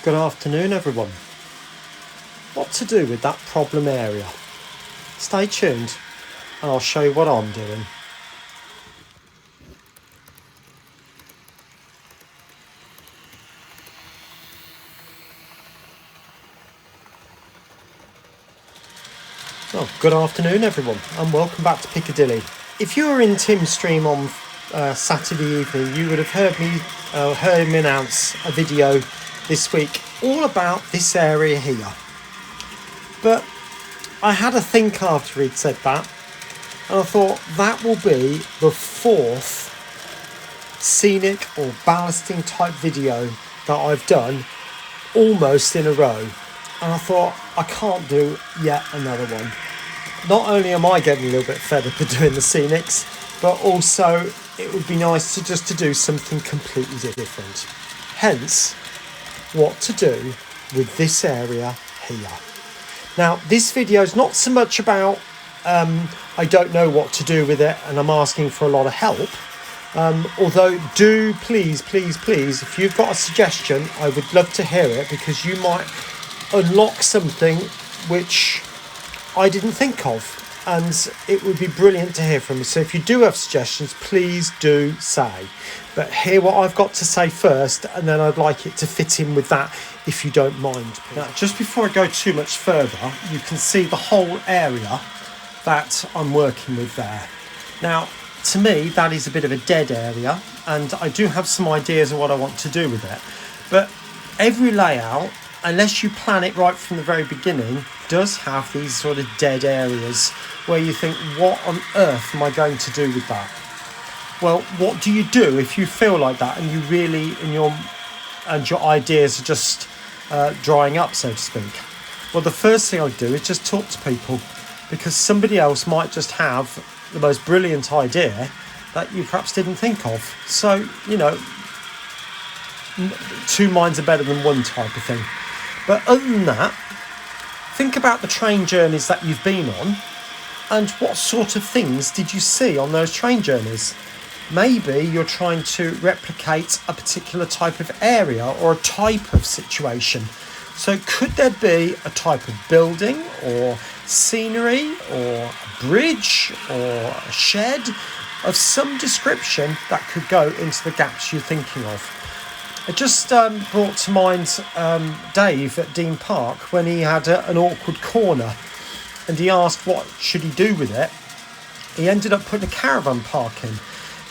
Good afternoon, everyone. What to do with that problem area? Stay tuned and I'll show you what I'm doing. Well, good afternoon, everyone, and welcome back to Piccadilly. If you were in Tim's stream on Saturday evening, you would have heard him announce a video this week all about this area here. But I had a think after he'd said that, and I thought that will be the fourth scenic or ballasting type video that I've done almost in a row. And I thought, I can't do yet another one. Not only am I getting a little bit fed up of doing the scenics, but also it would be nice to do something completely different. Hence, what to do with this area here. Now, this video is not so much about I don't know what to do with it and I'm asking for a lot of help. Although do please, if you've got a suggestion, I would love to hear it, because you might unlock something which I didn't think of, and it would be brilliant to hear from you. So if you do have suggestions, please do say. But hear what I've got to say first, and then I'd like it to fit in with that, if you don't mind. Now, just before I go too much further, you can see the whole area that I'm working with there. Now, to me, that is a bit of a dead area, and I do have some ideas of what I want to do with it. But every layout, unless you plan it right from the very beginning, does have these sort of dead areas where you think, what on earth am I going to do with that? Well, what do you do if you feel like that and you really, your ideas are just drying up, so to speak? Well, the first thing I do is just talk to people, because somebody else might just have the most brilliant idea that you perhaps didn't think of. So, two minds are better than one type of thing. But other than that, think about the train journeys that you've been on, and what sort of things did you see on those train journeys? Maybe you're trying to replicate a particular type of area or a type of situation. So could there be a type of building or scenery or a bridge or a shed of some description that could go into the gaps you're thinking of? It just brought to mind Dave at Dean Park when he had an awkward corner and he asked what should he do with it. He ended up putting a caravan park in.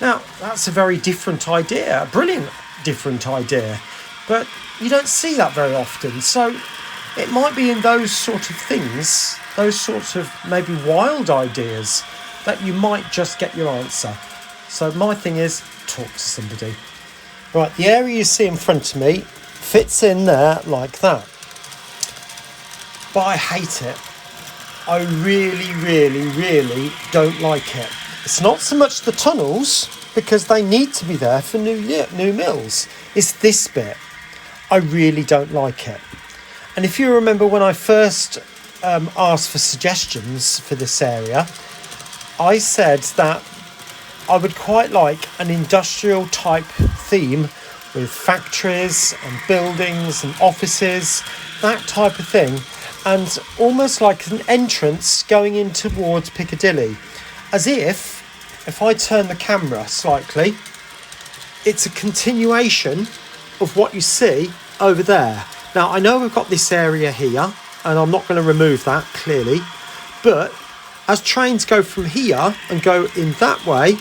Now, that's a very different idea, a brilliant different idea, but you don't see that very often. So it might be in those sort of things, those sorts of maybe wild ideas, that you might just get your answer. So my thing is, talk to somebody. Right, the area you see in front of me fits in there like that. But I hate it. I really don't like it. It's not so much the tunnels, because they need to be there for new mills. It's this bit. I really don't like it. And if you remember when I first asked for suggestions for this area, I said that I would quite like an industrial type theme with factories and buildings and offices, that type of thing, and almost like an entrance going in towards Piccadilly, as if I turn the camera slightly, it's a continuation of what you see over there. Now, I know we've got this area here, and I'm not going to remove that, clearly, but as trains go from here and go in that way,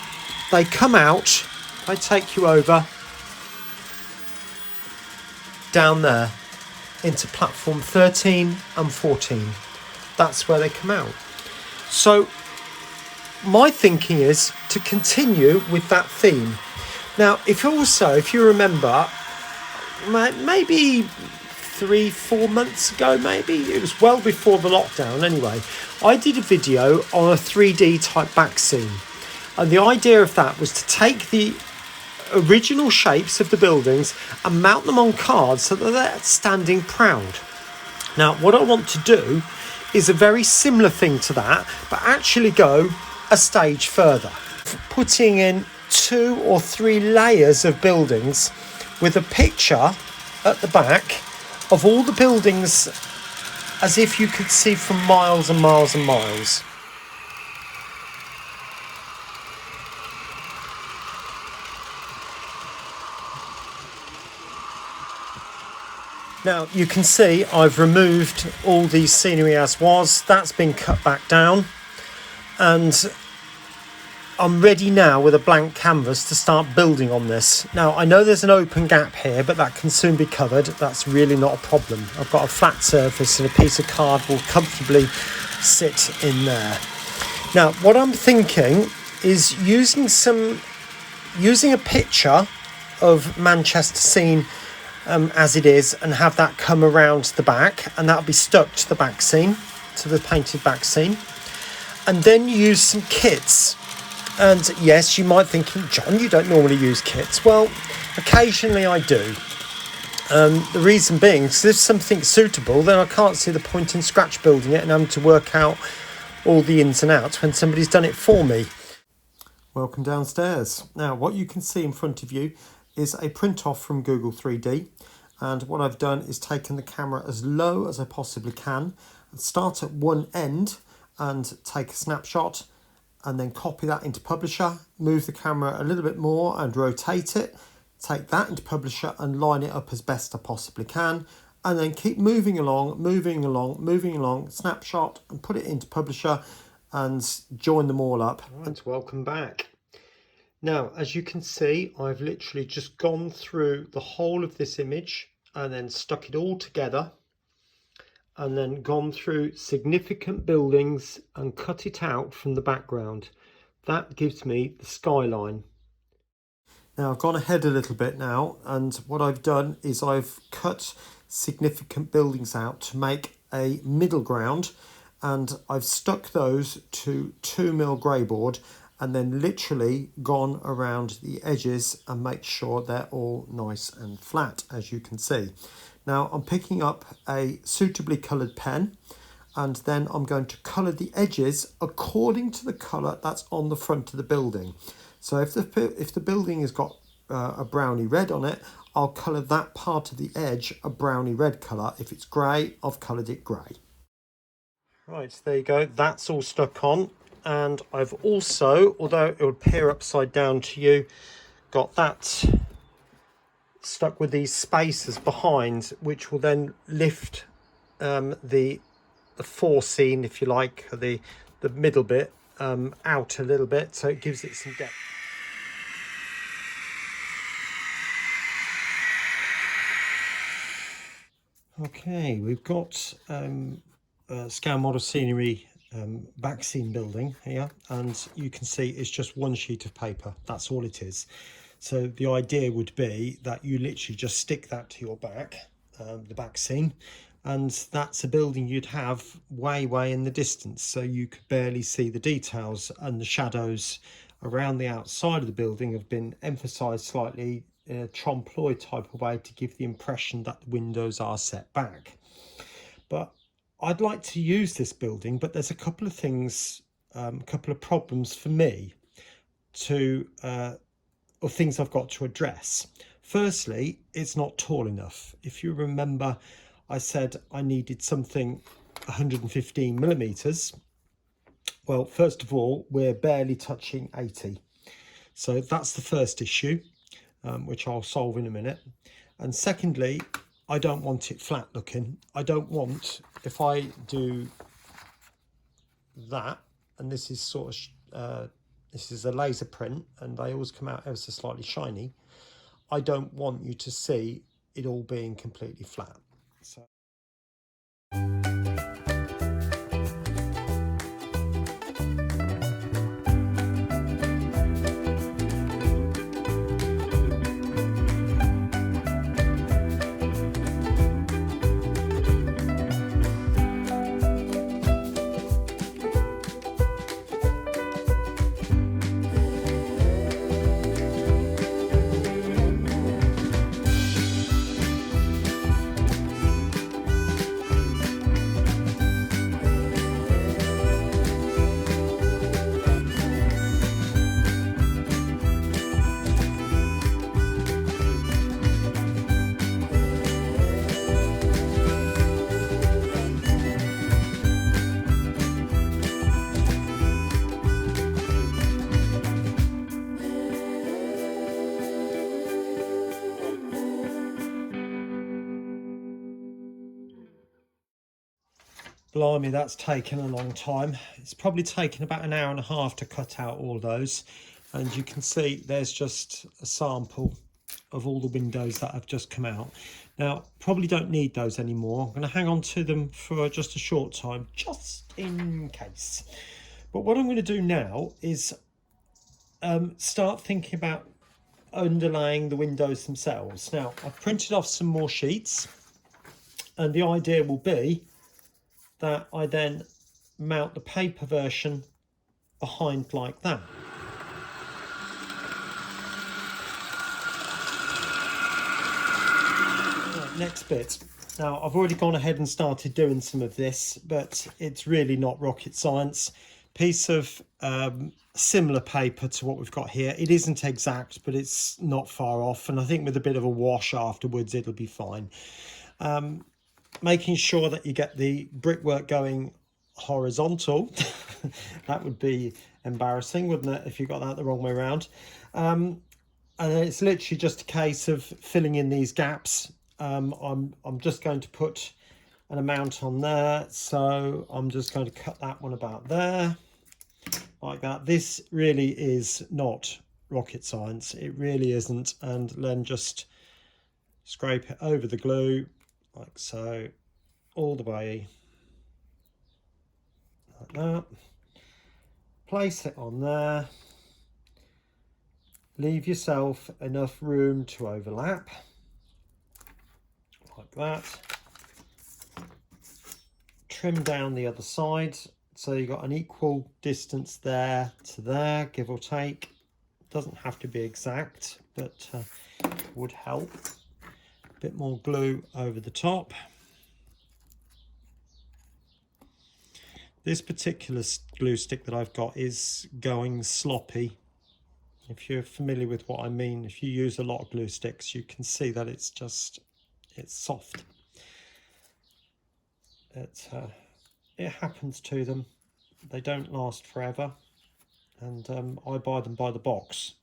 they come out, I take you over, down there, into platform 13 and 14. That's where they come out. So, my thinking is to continue with that theme. Now, if you remember, maybe 3-4 months ago, maybe, it was well before the lockdown anyway, I did a video on a 3D type backscene. And the idea of that was to take the original shapes of the buildings and mount them on cards so that they're standing proud. Now, what I want to do is a very similar thing to that, but actually go a stage further, putting in 2 or 3 layers of buildings with a picture at the back of all the buildings, as if you could see from miles and miles and miles. Now you can see I've removed all the scenery as was. That's been cut back down, and I'm ready now with a blank canvas to start building on this. Now I know there's an open gap here, but that can soon be covered. That's really not a problem. I've got a flat surface and a piece of card will comfortably sit in there. Now what I'm thinking is using a picture of Manchester scene as it is, and have that come around the back, and that'll be stuck to the back scene, to the painted back scene, and then use some kits. And yes, you might think, John, you don't normally use kits. Well, occasionally I do. The reason being is if something's suitable, then I can't see the point in scratch building it and having to work out all the ins and outs when somebody's done it for me. Welcome downstairs. Now what you can see in front of you is a print off from Google 3D, and what I've done is taken the camera as low as I possibly can and start at one end and take a snapshot, and then copy that into Publisher, move the camera a little bit more and rotate it, take that into Publisher and line it up as best I possibly can, and then keep moving along, snapshot and put it into Publisher and join them all up. Right, welcome back. Now, as you can see, I've literally just gone through the whole of this image and then stuck it all together, and then gone through significant buildings and cut it out from the background. That gives me the skyline. Now, I've gone ahead a little bit now, and what I've done is I've cut significant buildings out to make a middle ground, and I've stuck those to 2mm grey board, and then literally gone around the edges and make sure they're all nice and flat, as you can see. Now I'm picking up a suitably coloured pen, and then I'm going to colour the edges according to the colour that's on the front of the building. So if the building has got a browny red on it, I'll colour that part of the edge a browny red colour. If it's grey, I've coloured it grey. Right, so there you go, that's all stuck on. And I've also, although it will appear upside down to you, got that stuck with these spacers behind, which will then lift the fore scene, if you like, the middle bit out a little bit, so it gives it some depth. Okay, we've got scale model scenery back scene building here, and you can see it's just one sheet of paper. That's all it is. So the idea would be that you literally just stick that to your back, the back scene, and that's a building you'd have way in the distance, so you could barely see the details, and the shadows around the outside of the building have been emphasized slightly in a trompe-l'oeil type of way to give the impression that the windows are set back. But I'd like to use this building, but there's a couple of things, a couple of problems for me or things I've got to address. Firstly, it's not tall enough. If you remember, I said I needed something 115mm. Well, first of all, we're barely touching 80. So that's the first issue, which I'll solve in a minute. And secondly, I don't want it flat looking. I don't want, if I do that, and this is sort of, this is a laser print and they always come out ever so slightly shiny, I don't want you to see it all being completely flat. So. Blimey, that's taken a long time. It's probably taken about an hour and a half to cut out all those. And you can see there's just a sample of all the windows that have just come out. Now, probably don't need those anymore. I'm going to hang on to them for just a short time, just in case. But what I'm going to do now is start thinking about underlaying the windows themselves. Now, I've printed off some more sheets, and the idea will be that I then mount the paper version behind like that. Right, next bit. Now, I've already gone ahead and started doing some of this, but it's really not rocket science. Piece of similar paper to what we've got here. It isn't exact, but it's not far off, and I think with a bit of a wash afterwards it'll be fine. Making sure that you get the brickwork going horizontal. That would be embarrassing, wouldn't it, if you got that the wrong way around. And it's literally just a case of filling in these gaps. I'm just going to put an amount on there, so I'm just going to cut that one about there, like that. This really is not rocket science, it really isn't. And then just scrape it over the glue like so, all the way, like that. Place it on there, leave yourself enough room to overlap, like that. Trim down the other side so you've got an equal distance there to there, give or take. Doesn't have to be exact, but would help. A bit more glue over the top. This particular glue stick that I've got is going sloppy. If you're familiar with what I mean, if you use a lot of glue sticks, you can see that it's soft. It happens to them. They don't last forever, and I buy them by the box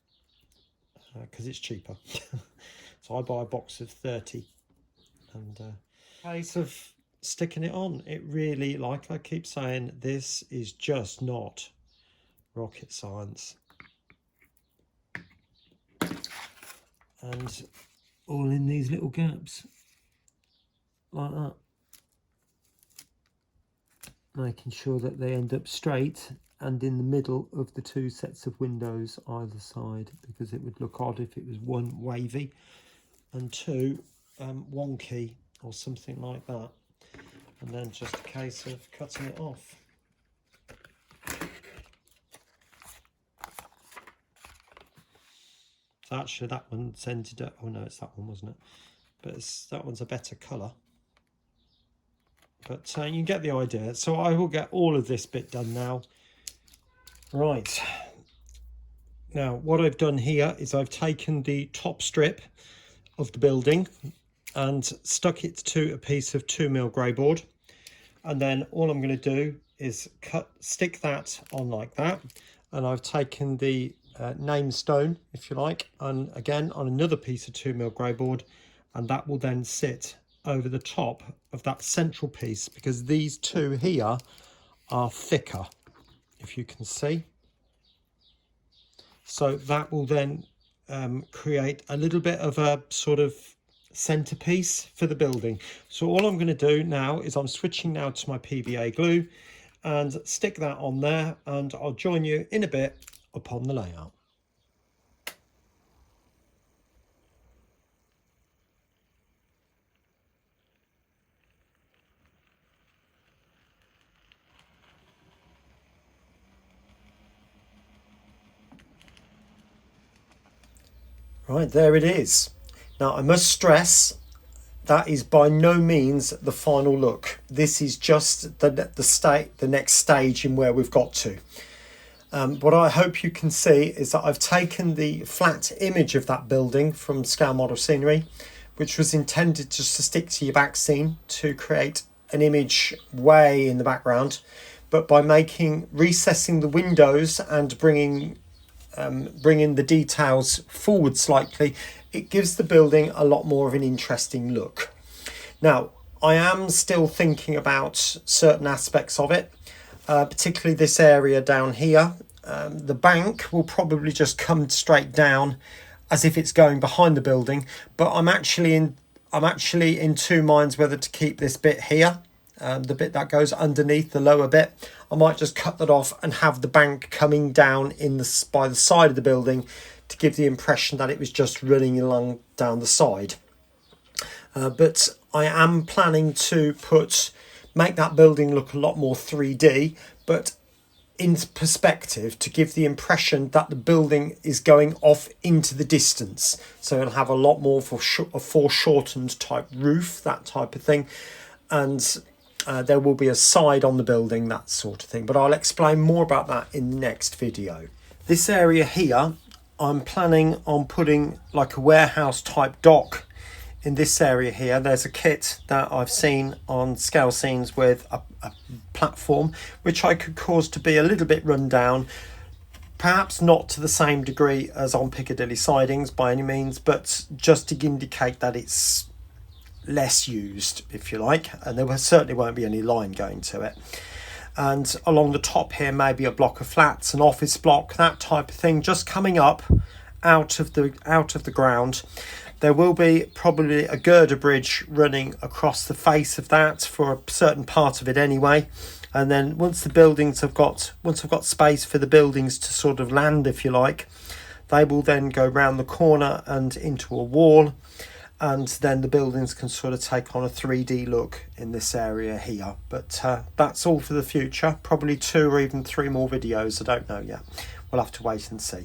because it's cheaper. So I buy a box of 30, and case of sticking it on. It really, like I keep saying, this is just not rocket science. And all in these little gaps, like that. Making sure that they end up straight and in the middle of the two sets of windows either side, because it would look odd if it was one wavy and two wonky or something like that. And then just a case of cutting it off. So actually that one's ended up, oh no, it's that one, wasn't it? But that one's a better colour. But you can get the idea. So I will get all of this bit done now. Right. Now what I've done here is I've taken the top strip of the building and stuck it to a piece of 2mm grey board. And then all I'm going to do is stick that on like that. And I've taken the name stone, if you like, and again on another piece of 2mm grey board, and that will then sit over the top of that central piece, because these two here are thicker, if you can see. So that will then create a little bit of a sort of centerpiece for the building. So all I'm going to do now is I'm switching now to my PVA glue and stick that on there, and I'll join you in a bit upon the layout. Right, there it is. Now I must stress that is by no means the final look. This is just the next stage in where we've got to. What I hope you can see is that I've taken the flat image of that building from Scale Model Scenery, which was intended just to stick to your back scene to create an image way in the background. But by recessing the windows and bringing the details forward slightly, it gives the building a lot more of an interesting look. Now, I am still thinking about certain aspects of it, particularly this area down here. The bank will probably just come straight down as if it's going behind the building, but I'm actually in two minds whether to keep this bit here, the bit that goes underneath the lower bit. I might just cut that off and have the bank coming down by the side of the building to give the impression that it was just running along down the side. But I am planning to make that building look a lot more 3D, but in perspective, to give the impression that the building is going off into the distance. So it'll have a lot more a foreshortened type roof, that type of thing. And there will be a side on the building, that sort of thing. But I'll explain more about that in the next video. This area here, I'm planning on putting like a warehouse type dock in this area here. There's a kit that I've seen on scale scenes with a platform, which I could cause to be a little bit run down, perhaps not to the same degree as on Piccadilly sidings by any means, but just to indicate that it's less used, if you like, and there certainly won't be any line going to it. And along the top here, maybe a block of flats, an office block, that type of thing, just coming up out of the ground. There will be probably a girder bridge running across the face of that for a certain part of it anyway. And then once I've got space for the buildings to sort of land, if you like, they will then go round the corner and into a wall. And then the buildings can sort of take on a 3D look in this area here. But that's all for the future. Probably 2 or even 3 more videos. I don't know yet. We'll have to wait and see.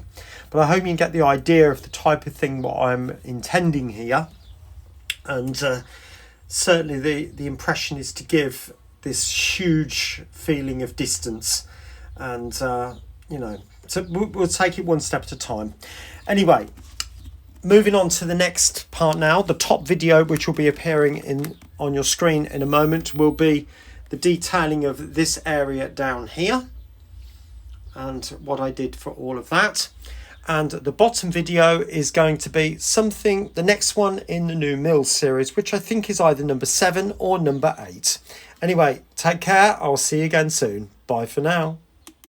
But I hope you can get the idea of the type of thing what I'm intending here. And certainly the impression is to give this huge feeling of distance. And, so we'll take it one step at a time. Anyway, moving on to the next part now. The top video, which will be appearing on your screen in a moment, will be the detailing of this area down here and what I did for all of that. And the bottom video is going to be the next one in the new Mills series, which I think is either number 7 or number 8. Anyway, take care. I'll see you again soon. Bye for now.